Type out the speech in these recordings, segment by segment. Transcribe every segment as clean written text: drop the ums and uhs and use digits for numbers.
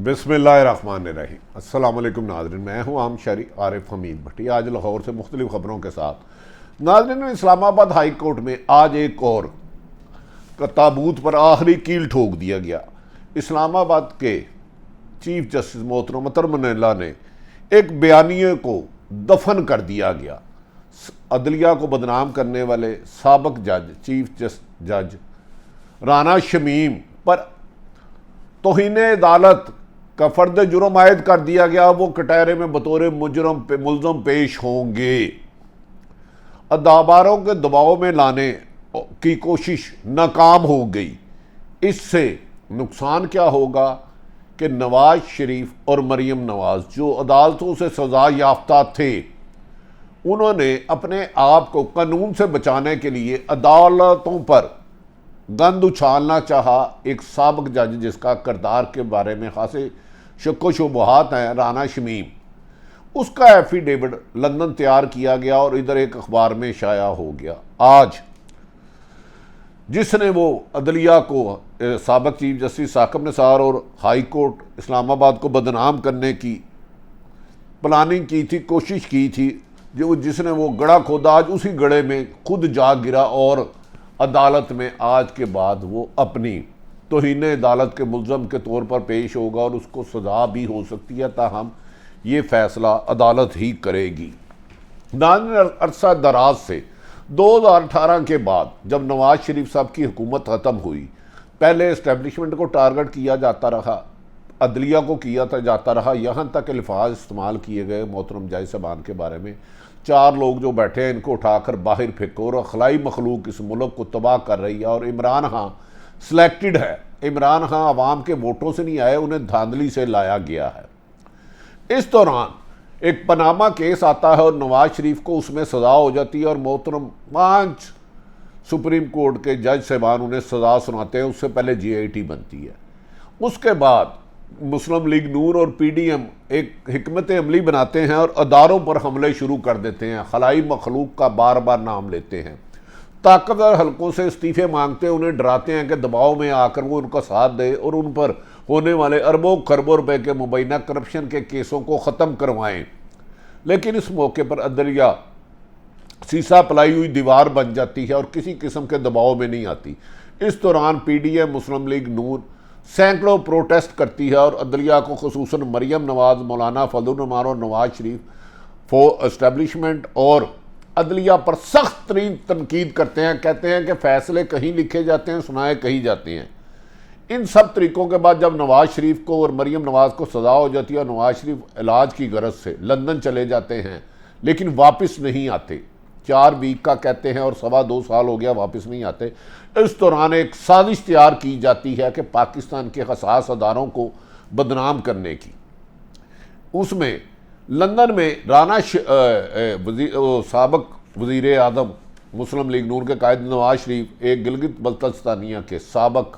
बिस्मिल्लाहिर्रहमानिर्रहीम। अस्सलाम वालेकुम नाज़रीन, मैं हूँ आम शहरी आरिफ हमीद भट्टी। आज लाहौर से मुख्तलिफ ख़बरों के साथ नाज़रीन, इस्लामाबाद हाई कोर्ट में आज एक और का ताबूत पर आखिरी कील ठोक दिया गया। इस्लामाबाद के चीफ जस्टिस मोहतरम अतर मनैला ने एक बयानिए को दफन कर दिया गया। अदलिया को बदनाम करने वाले साबिक जज चीफ जज राना शमीम पर तौहीन अदालत का फर्द जुर्म आयद कर दिया गया। वो कटहरे में बतौर मुलजम पेश होंगे। अदाबारों के दबाव में लाने की कोशिश नाकाम हो गई। इससे नुकसान क्या होगा कि नवाज शरीफ और मरियम नवाज जो अदालतों से सजा याफ्ता थे, उन्होंने अपने आप को कानून से बचाने के लिए अदालतों पर गंद उछालना चाहा। एक साबिक जज जिसका किरदार के बारे में खासे शक्को शुबहात हैं, राना शमीम, उसका एफिडेविट लंदन तैयार किया गया और इधर एक अखबार में शाया हो गया। आज जिसने वो अदलिया को साबिक चीफ जस्टिस साकिब निसार और हाई कोर्ट इस्लामाबाद को बदनाम करने की प्लानिंग की थी, कोशिश की थी, जिसने वो गड़ा खोदा, आज उसी गड़े में खुद जा गिरा और अदालत में आज के बाद वो अपनी तौहीन अदालत के मुलजम के तौर पर पेश होगा और उसको सजा भी हो सकती है। ताहम ये फैसला अदालत ही करेगी। अरसा दराज से 2018 के बाद जब नवाज शरीफ साहब की हुकूमत ख़त्म हुई, पहले इस्टेब्लिशमेंट को टारगेट किया जाता रहा, अदलिया को किया जाता रहा, यहाँ तक अल्फाज इस्तेमाल किए गए मोहतरम जज साहबान के बारे में, 4 लोग जो बैठे हैं इनको उठाकर बाहर फेंको और अखलाई मखलूक इस मुल्क को तबाह कर रही है। और इमरान खान सिलेक्टेड है। इमरान खान अवाम के वोटों से नहीं आए, उन्हें धांधली से लाया गया है। इस दौरान एक पनामा केस आता है और नवाज शरीफ को उसमें सज़ा हो जाती है और मोहतरम 5 सुप्रीम कोर्ट के जज साहबान उन्हें सज़ा सुनाते हैं। उससे पहले GIT बनती है। उसके बाद मुस्लिम लीग नून और PDM एक हिकमत अमली बनाते हैं और अदारों पर हमले शुरू कर देते हैं। खलाई मखलूक का बार बार नाम लेते हैं, ताकतवर हलकों से इस्तीफे मांगते हैं, उन्हें डराते हैं कि दबाव में आकर वो उनका साथ दे और उन पर होने वाले अरबों खरबों रुपए के मुबैना करप्शन के केसों को ख़त्म करवाएं। लेकिन इस मौके पर अदलिया सीसा पलाई हुई दीवार बन जाती है और किसी किस्म के दबाव में नहीं आती। इस दौरान PDM मुस्लिम लीग नून सैकड़ों प्रोटेस्ट करती है और अदलिया को खुसूसन मरियम नवाज, मौलाना फजलुर रहमान और नवाज शरीफ फॉर एस्टेब्लिशमेंट और अदलिया पर सख्त तरीन तनकीद करते हैं। कहते हैं कि फ़ैसले कहीं लिखे जाते हैं, सुनाए कहीं जाते हैं। इन सब तरीक़ों के बाद जब नवाज शरीफ को और मरियम नवाज को सज़ा हो जाती है और नवाज शरीफ इलाज की गरज से लंदन चले जाते हैं लेकिन वापस नहीं आते, 4 वीक का कहते हैं और 2.25 साल हो गया वापस नहीं आते। इस दौरान एक साजिश तैयार की जाती है कि पाकिस्तान के हसास अदारों को बदनाम करने की। उसमें लंदन में राना साबिक वज़ीर आज़म मुस्लिम लीग नून के कायद नवाज शरीफ एक गिलगित बल्तिस्तानिया के साबिक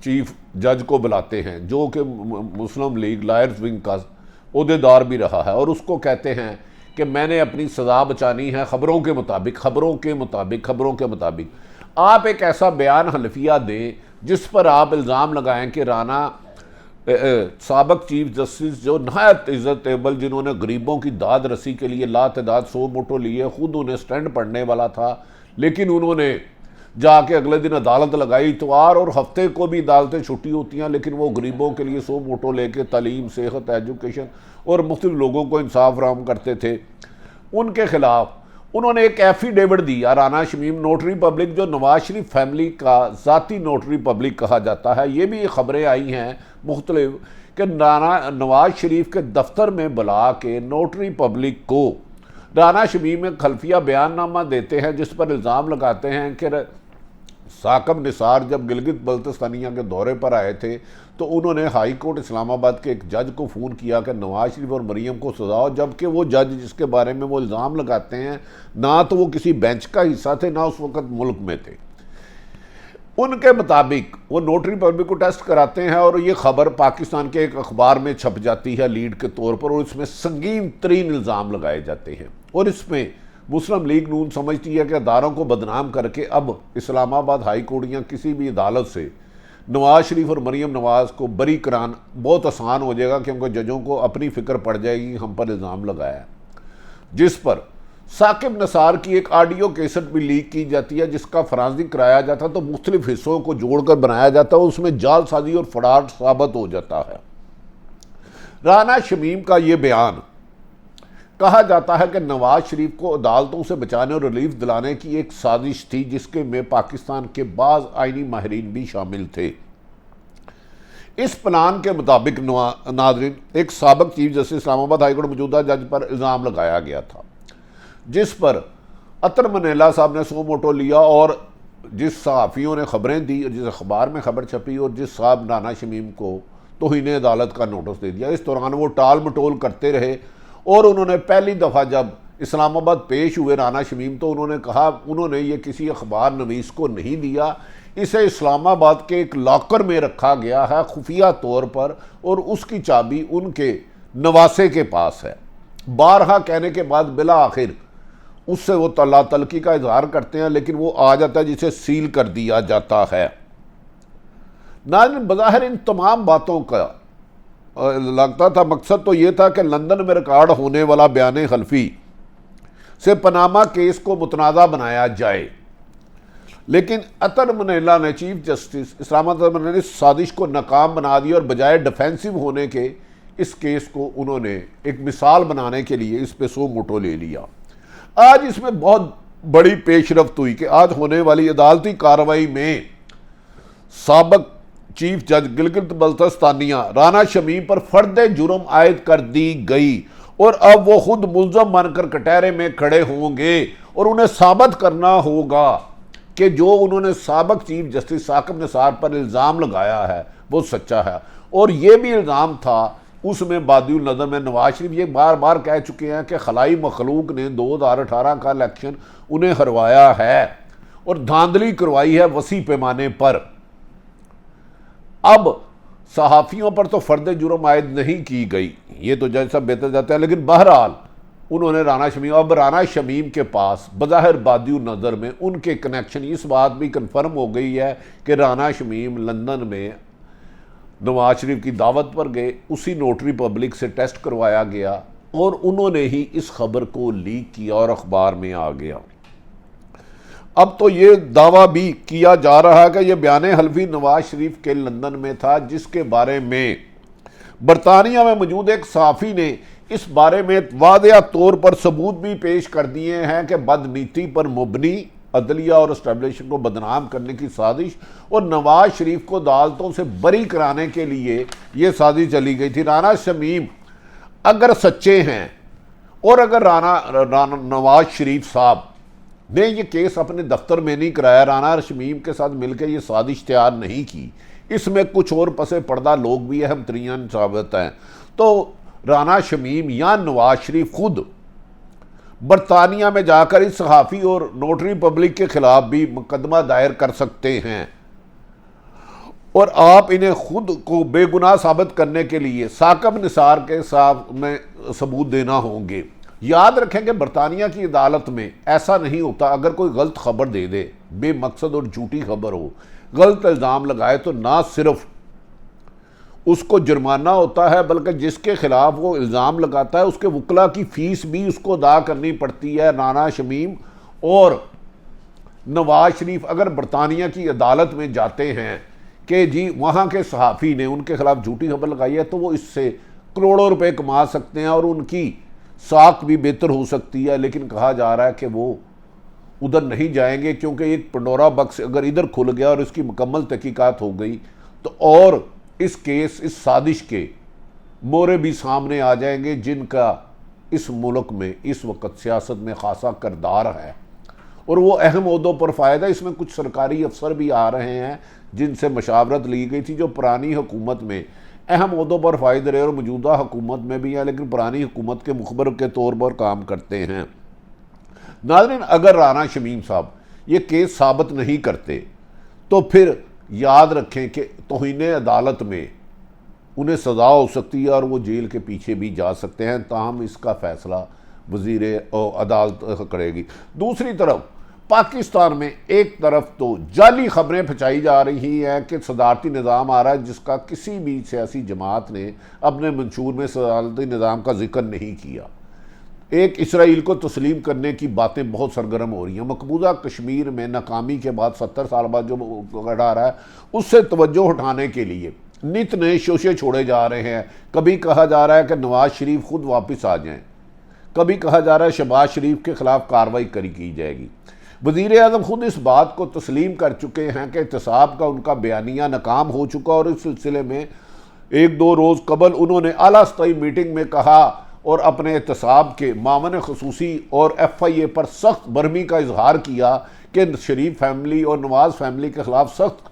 चीफ जज को बुलाते हैं, जो कि मुस्लिम लीग लायर्स विंग का ओहदेदार भी रहा है, और उसको कहते हैं कि मैंने अपनी सज़ा बचानी है खबरों के मुताबिक आप एक ऐसा बयान हल्फिया दें जिस पर आप इल्ज़ाम लगाएं कि राना साबिक चीफ जस्टिस जो नहायत इज़्ज़तेबल, जिन्होंने गरीबों की दाद रसी के लिए लातदाद 100 मोटो लिए, खुद उन्हें स्टैंड पढ़ने वाला था, लेकिन उन्होंने जाके अगले दिन अदालत लगाई। इतवार और हफ्ते को भी अदालतें छुट्टी होती हैं, लेकिन वो गरीबों के लिए 100 मोटो लेके तालीम, सेहत, एजुकेशन और मुख्तलिफ लोगों को इंसाफ फराहम करते थे। उनके खिलाफ उन्होंने एक एफिडेविट दिया। राना शमीम नोटरी पब्लिक, जो नवाज शरीफ फैमिली का ज़ाती नोटरी पब्लिक कहा जाता है, ये भी खबरें आई हैं मुख्तलिफ कि नवाज शरीफ के दफ्तर में बुला के नोटरी पब्लिक को राना शमीम एक खल्फिया बयाननामा देते हैं जिस पर इल्ज़ाम लगाते हैं कि साकिब निसार जब गिलगित बल्तिस्तानिया के दौरे पर आए थे तो उन्होंने हाई कोर्ट इस्लामाबाद के एक जज को फ़ोन किया कि नवाज शरीफ और मरियम को सजा हो, जबकि वो जज जिसके बारे में वो इल्ज़ाम लगाते हैं ना तो वो किसी बेंच का हिस्सा थे, ना उस वक़्त मुल्क में थे। उनके मुताबिक वो नोटरी पब्लिक को टेस्ट कराते हैं और ये खबर पाकिस्तान के एक अखबार में छप जाती है लीड के तौर पर, और इसमें संगीन तरीन इल्ज़ाम लगाए जाते हैं। और इसमें मुस्लिम लीग नून समझती है कि अदारों को बदनाम करके अब इस्लामाबाद हाई कोर्ट या किसी भी अदालत से नवाज शरीफ और मरीम नवाज को बरी कराना बहुत आसान हो जाएगा, क्योंकि जजों को अपनी फिक्र पड़ जाएगी हम पर इल्ज़ाम लगाया, जिस पर साकिब निसार की एक ऑडियो कैसेट भी लीक की जाती है, जिसका फराजी कराया जाता तो मुख्तलिफ हिस्सों को जोड़कर बनाया जाता है, उसमें जालसाजी और फ्रॉड साबित हो जाता है। राना शमीम का ये बयान, कहा जाता है कि नवाज शरीफ को अदालतों से बचाने और रिलीफ दिलाने की एक साजिश थी, जिसके में पाकिस्तान के बाज़ आईनी माहिरीन भी शामिल थे। इस प्लान के मुताबिक नाज़रीन, एक साबिक चीफ जस्टिस इस्लामाबाद हाईकोर्ट मौजूदा जज पर इल्ज़ाम लगाया गया था, जिस पर अतर मनेला साहब ने सो मोटो लिया और जिस सहाफ़ियों ने खबरें दी और जिस अखबार में खबर छपी और जिस साहब राना शमीम को तौहीन अदालत का नोटिस दे दिया, इस दौरान वो टाल मटोल करते रहे। और उन्होंने पहली दफ़ा जब इस्लामाबाद पेश हुए राना शमीम, तो उन्होंने कहा उन्होंने ये किसी अखबार नवीस को नहीं दिया, इसे इस्लामाबाद के एक लॉकर में रखा गया है खुफिया तौर पर, और उसकी चाबी उनके नवासे के पास है। बारहा कहने के बाद बिला आखिर उससे वो तला तलकी का इजहार करते हैं, लेकिन वो आ जाता है जिसे सील कर दिया जाता है। नाज़रीन, बज़ाहिर इन तमाम बातों का लगता था मकसद तो ये था कि लंदन में रिकॉर्ड होने वाला बयान हल्फी से पनामा केस को मुतनाज़ा बनाया जाए, लेकिन अतर मनेला ने चीफ जस्टिस इस्लामाबाद ने इस साजिश को नाकाम बना दिया और बजाय डिफेंसिव होने के इस केस को उन्होंने एक मिसाल बनाने के लिए इस पे सो मोटो ले लिया। आज इसमें बहुत बड़ी पेशरफ्त हुई कि आज होने वाली अदालती कार्रवाई में साबिक चीफ जज गिलगित बल्तिस्तानिया राना शमीम पर फर्द जुर्म आयद कर दी गई और अब वो खुद मुल्ज़म बनकर कटहरे में खड़े होंगे और उन्हें साबित करना होगा कि जो उन्होंने साबिक चीफ जस्टिस साकिब निसार पर इल्ज़ाम लगाया है वो सच्चा है। और ये भी इल्ज़ाम था उसमें बादिउल नज़र में नवाज शरीफ ये बार बार कह चुके हैं कि खलाई मखलूक ने 2018 का इलेक्शन उन्हें हरवाया है और धांधली करवाई है वसी पैमाने पर। अब सहाफ़ियों पर तो फर्द जुर्म आयद नहीं की गई, ये तो जज साहब बेहतर जाते हैं, लेकिन बहरहाल उन्होंने राना शमीम के पास बज़ाहिर बादिउल नज़र में उनके कनेक्शन, इस बात भी कन्फर्म हो गई है कि राना शमीम लंदन में नवाज शरीफ की दावत पर गए, उसी नोटरी पब्लिक से टेस्ट करवाया गया और उन्होंने ही इस खबर को लीक किया और अखबार में आ गया। अब तो ये दावा भी किया जा रहा है कि यह बयान हल्फी नवाज शरीफ के लंदन में था, जिसके बारे में बरतानिया में मौजूद एक सहाफ़ी ने इस बारे में वादिया तौर पर सबूत भी पेश कर दिए हैं कि बदनीति पर मुबनी अदलिया और एस्टेब्लिशमेंट को बदनाम करने की साजिश और नवाज शरीफ को अदालतों से बरी कराने के लिए यह साजिश चली गई थी। राना शमीम अगर सच्चे हैं और अगर राना नवाज शरीफ साहब ने ये केस अपने दफ्तर में नहीं कराया, राना शमीम के साथ मिलकर ये साजिश तैयार नहीं की, इसमें कुछ और पसे पर्दा लोग भी अहम तरीन साबित हैं, तो राना शमीम या नवाज शरीफ खुद बरतानिया में जाकर इस सहाफ़ी और नोटरी पब्लिक के खिलाफ भी मुकदमा दायर कर सकते हैं और आप इन्हें खुद को बेगुनाह साबित करने के लिए साकिब निसार के साथ में सबूत देना होंगे। याद रखें कि बरतानिया की अदालत में ऐसा नहीं होता, अगर कोई गलत खबर दे दे, बेमकसद और झूठी खबर हो, गलत इल्ज़ाम लगाए, तो ना सिर्फ उसको जुर्माना होता है बल्कि जिसके खिलाफ वो इल्ज़ाम लगाता है उसके वकला की फ़ीस भी उसको अदा करनी पड़ती है। राना शमीम और नवाज शरीफ अगर बरतानिया की अदालत में जाते हैं कि जी वहाँ के सहाफ़ी ने उनके खिलाफ झूठी खबर लगाई है, तो वो इससे करोड़ों रुपए कमा सकते हैं और उनकी साख भी बेहतर हो सकती है। लेकिन कहा जा रहा है कि वो उधर नहीं जाएंगे, क्योंकि एक पंडोरा बक्स अगर इधर खुल गया और इसकी मुकम्मल तहकीकात हो गई तो और इस केस, इस साजिश के मोरे भी सामने आ जाएंगे, जिनका इस मुल्क में इस वक्त सियासत में खासा किरदार है और वो अहम ओहदों पर फ़ायदा। इसमें कुछ सरकारी अफसर भी आ रहे हैं जिनसे मशावरत ली गई थी, जो पुरानी हुकूमत में अहम ओहदों पर फ़ायदे रहे और मौजूदा हुकूमत में भी हैं, लेकिन पुरानी हुकूमत के मुखबर के तौर पर काम करते हैं। नाज़रीन, अगर राना शमीम साहब ये केस साबित नहीं करते तो फिर याद रखें कि तौहीन अदालत में उन्हें सज़ा हो सकती है और वो जेल के पीछे भी जा सकते हैं, ताहम इसका फ़ैसला वज़ीर अदालत करेगी। दूसरी तरफ पाकिस्तान में एक तरफ तो जाली खबरें फैलाई जा रही हैं कि सदारती निज़ाम आ रहा है, जिसका किसी भी सियासी जमात ने अपने मंशूर में सदारती निज़ाम का जिक्र नहीं किया। एक इसराइल को तस्लीम करने की बातें बहुत सरगर्म हो रही हैं। मकबूजा कश्मीर में नाकामी के बाद 70 साल बाद जो गढ़ आ रहा है, उससे तवज्जो हटाने के लिए नित नए शोशे छोड़े जा रहे हैं। कभी कहा जा रहा है कि नवाज शरीफ खुद वापस आ जाएं, कभी कहा जा रहा है शहबाज शरीफ के खिलाफ कार्रवाई की जाएगी। वज़ीर आज़म खुद इस बात को तस्लीम कर चुके हैं कि एहतसाब का उनका बयानिया नाकाम हो चुका, और इस सिलसिले में एक दो रोज़ कबल उन्होंने आला सतही मीटिंग में कहा और अपने एहतसाब के मामन खसूसी और FIA पर सख्त बरहमी का इजहार किया कि शरीफ फैमिली और नवाज फैमिली के खिलाफ सख्त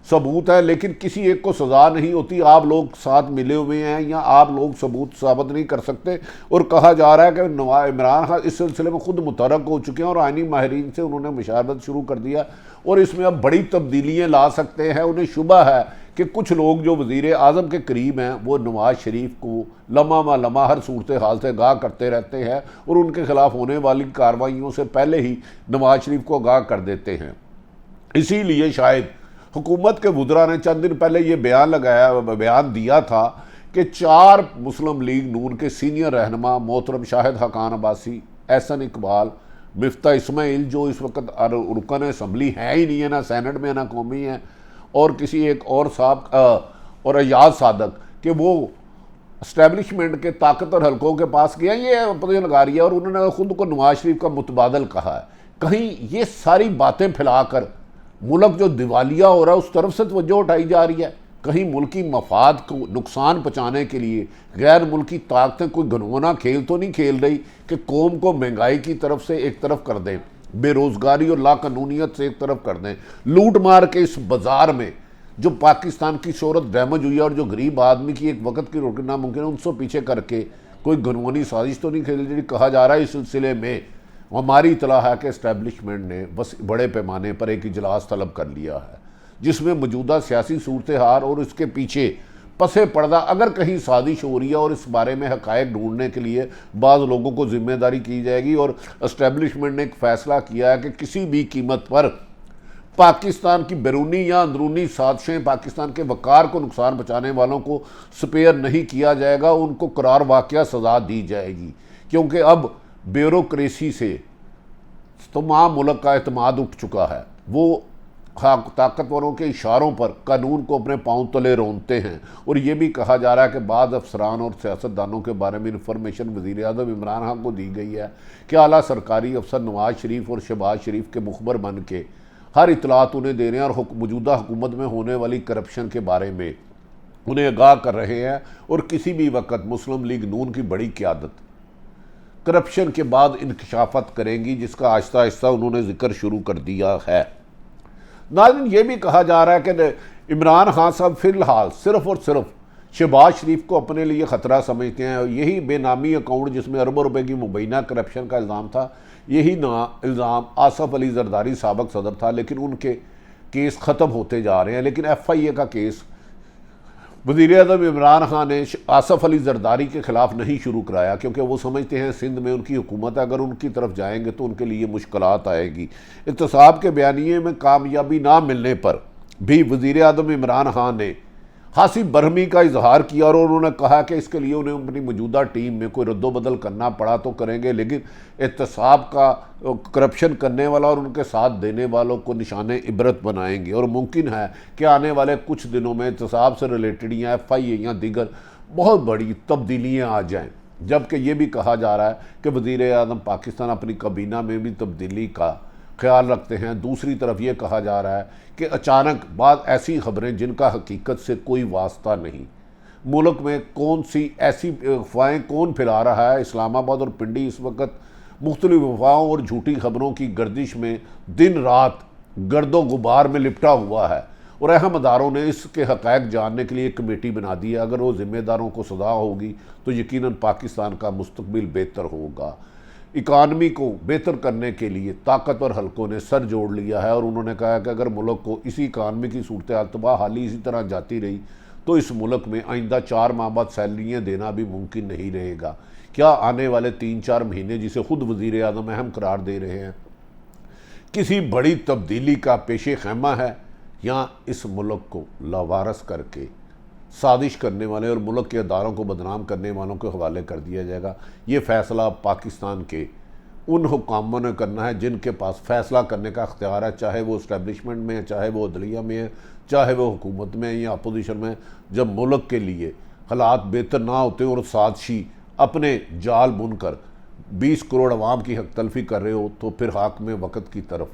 सबूत है, लेकिन किसी एक को सज़ा नहीं होती। आप लोग साथ मिले हुए हैं या आप लोग सबूत साबित नहीं कर सकते। और कहा जा रहा है कि इमरान खान इस सिलसिले में खुद मुतरक हो चुके हैं और आइनी माहिरीन से उन्होंने मुशावरत शुरू कर दिया और इसमें अब बड़ी तब्दीलियाँ ला सकते हैं। उन्हें शुबा है कि कुछ लोग जो वज़ीर आज़म के करीब हैं वो नवाज शरीफ को लम्हा लम्हा हर सूरत हाल से आगाह करते रहते हैं और उनके खिलाफ होने वाली कार्रवाइयों से पहले ही नवाज शरीफ को आगाह कर देते हैं। इसीलिए शायद हुकूमत के वुज़रा ने चंद दिन पहले ये बयान दिया था कि 4 मुस्लिम लीग नून के सीनियर रहनुमा मोहतरम शाहिद हकान अब्बासी, एहसन इकबाल, मिफ्ता इस्माइल, जो इस वक्त रुकन असम्बली है ही नहीं है, ना सेनेट में ना कौमी है, और किसी एक और साहब और अयाज सादक, कि वो इस्टेब्लिशमेंट के ताकतवर हलकों के पास गया, ये पता लगा रही है और उन्होंने खुद को नवाज शरीफ का मुतबादल कहा है। कहीं ये सारी बातें फैलाकर मुल्क जो दिवालिया हो रहा है उस तरफ से तवज्जो उठाई जा रही है। कहीं मुल्की मफाद को नुकसान पहुँचाने के लिए गैर मुल्की ताकतें कोई घनौना खेल तो नहीं खेल रही कि कौम को महंगाई की तरफ से एक तरफ कर दें, बेरोज़गारी और लाकानूनियत से एक तरफ कर दें, लूट मार के इस बाज़ार में जो पाकिस्तान की शोहरत डैमेज हुई है और जो गरीब आदमी की एक वक्त की रोटी नामुमकिन है, उनसे पीछे करके कोई घनौनी साजिश तो नहीं खेल रही। कहा जा रहा है इस सिलसिले में हमारी इतला है कि इस्टेब्लिशमेंट ने बस बड़े पैमाने पर एक इजलास तलब कर लिया है, जिसमें मौजूदा सियासी सूरत हाल और इसके पीछे पसे पर्दा अगर कहीं साजिश हो रही है और इस बारे में हक़ायक़ ढूंढने के लिए बाज़ लोगों को जिम्मेदारी की जाएगी। और इस्टेब्लिशमेंट ने एक फ़ैसला किया है कि किसी भी कीमत पर पाकिस्तान की बैरूनी या अंदरूनी साजिशें, पाकिस्तान के वक़ार को नुकसान पहुँचाने वालों को स्पेयर नहीं किया जाएगा, उनको करार वाक़या सज़ा दी जाएगी। क्योंकि अब ब्यूरोक्रेसी से तमाम मुल्क का एतमाद उठ चुका है। वो ताकतवरों के इशारों पर कानून को अपने पांव तले रोनते हैं। और ये भी कहा जा रहा है कि बाद अफसरान और सियासतदानों के बारे में इंफॉर्मेशन वज़ीर आज़म इमरान खान को दी गई है कि आला सरकारी अफसर नवाज शरीफ और शहबाज शरीफ के मुखबर बन के हर इतलात उन्हें दे रहे हैं और मौजूदा हुकूमत में होने वाली करप्शन के बारे में उन्हें आगाह कर रहे हैं। और किसी भी वक्त मुस्लिम लीग नून की बड़ी क़यादत करप्शन के बाद इंकशाफत करेंगी, जिसका आहिस्ता आहिस्ता उन्होंने जिक्र शुरू कर दिया है। नाज़रीन, ये भी कहा जा रहा है कि इमरान खान साहब फ़िलहाल सिर्फ़ और सिर्फ शहबाज शरीफ को अपने लिए ख़तरा समझते हैं। यही बेनामी अकाउंट जिसमें अरबों रुपए की मुबैना करप्शन का इल्ज़ाम था, यही इल्ज़ाम आसफ़ अली ज़रदारी साबिक़ सदर था, लेकिन उनके केस ख़त्म होते जा रहे हैं। लेकिन FIA का केस वज़ीर आज़म इमरान खान ने आसफ़ अली ज़रदारी के ख़िलाफ़ नहीं शुरू कराया, क्योंकि वो समझते हैं सिंध में उनकी हुकूमत है, अगर उनकी तरफ जाएंगे तो उनके लिए मुश्किलात आएगी। एहतसाब के बयानिए में कामयाबी ना मिलने पर भी वज़ीर आज़म इमरान खान ने खासी बरहमी का इजहार किया और उन्होंने कहा कि इसके लिए उन्हें अपनी मौजूदा टीम में कोई रद्दोबदल करना पड़ा तो करेंगे, लेकिन एहतसाब का करप्शन करने वाला और उनके साथ देने वालों को निशाने इबरत बनाएंगे। और मुमकिन है कि आने वाले कुछ दिनों में एहतसाब से रिलेटेड या FIA या दीगर बहुत बड़ी तब्दीलियाँ आ जाएँ। जबकि ये भी कहा जा रहा है कि वज़ीर आज़म पाकिस्तान अपनी काबीना में भी तब्दीली का ख्याल रखते हैं। दूसरी तरफ ये कहा जा रहा है कि अचानक बाद ऐसी खबरें जिनका हकीकत से कोई वास्ता नहीं, मुल्क में कौन सी ऐसी अफवाहें कौन फैला रहा है। इस्लामाबाद और पिंडी इस वक्त मुख्तलिफ अफवाहों और झूठी खबरों की गर्दिश में दिन रात गर्दो गुबार में लिपटा हुआ है और अहम अदारों ने इसके हक़ायक़ जानने के लिए एक कमेटी बना दी है। अगर वो ज़िम्मेदारों को सज़ा होगी तो यकीनन पाकिस्तान का मुस्तकबिल बेहतर होगा। इकानमी को बेहतर करने के लिए ताकतवर हलकों ने सर जोड़ लिया है और उन्होंने कहा कि अगर मुल्क को इसी इकानमी की सूरत हाल तबाह हाली इसी तरह जाती रही तो इस मुल्क में आइंदा 4 माह बाद सैलरियाँ देना भी मुमकिन नहीं रहेगा। क्या आने वाले 3-4 महीने, जिसे खुद वज़ीर आज़म अहम करार दे रहे हैं किसी बड़ी तब्दीली का पेशे खैमा है, या इस मुल्क को लावारस करके साजिश करने वाले और मुल्क के अदारों को बदनाम करने वालों के हवाले कर दिया जाएगा। ये फ़ैसला पाकिस्तान के उन हुकामों ने करना है जिनके पास फ़ैसला करने का अख्तियार है, चाहे वो इस्टेब्लिशमेंट में है, चाहे वो अदलिया में है, चाहे वो हुकूमत में है या अपोजिशन में। जब मुल्क के लिए हालात बेहतर ना होते और साजिशी अपने जाल बुनकर 20 करोड़ अवाम की हक तलफी कर रहे हो, तो फिर हाक में वक़्त की तरफ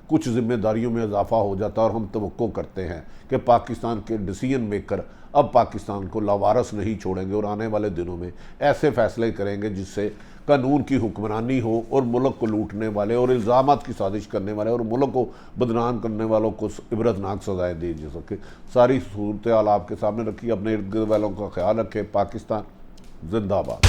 कुछ जिम्मेदारियों में इजाफा हो जाता है। और हम तवक्को करते हैं कि पाकिस्तान के डिसीजन मेकर अब पाकिस्तान को लावारस नहीं छोड़ेंगे और आने वाले दिनों में ऐसे फैसले करेंगे जिससे कानून की हुक्मरानी हो और मुल्क को लूटने वाले और इल्ज़ामात की साजिश करने वाले और मुल्क को बदनाम करने वालों को इबरतनाक सजाएँ दी जा सके। सारी सूरत हाल आपके सामने रखी, अपने इर्द गिर्द वालों का ख्याल रखें। पाकिस्तान जिंदाबाद।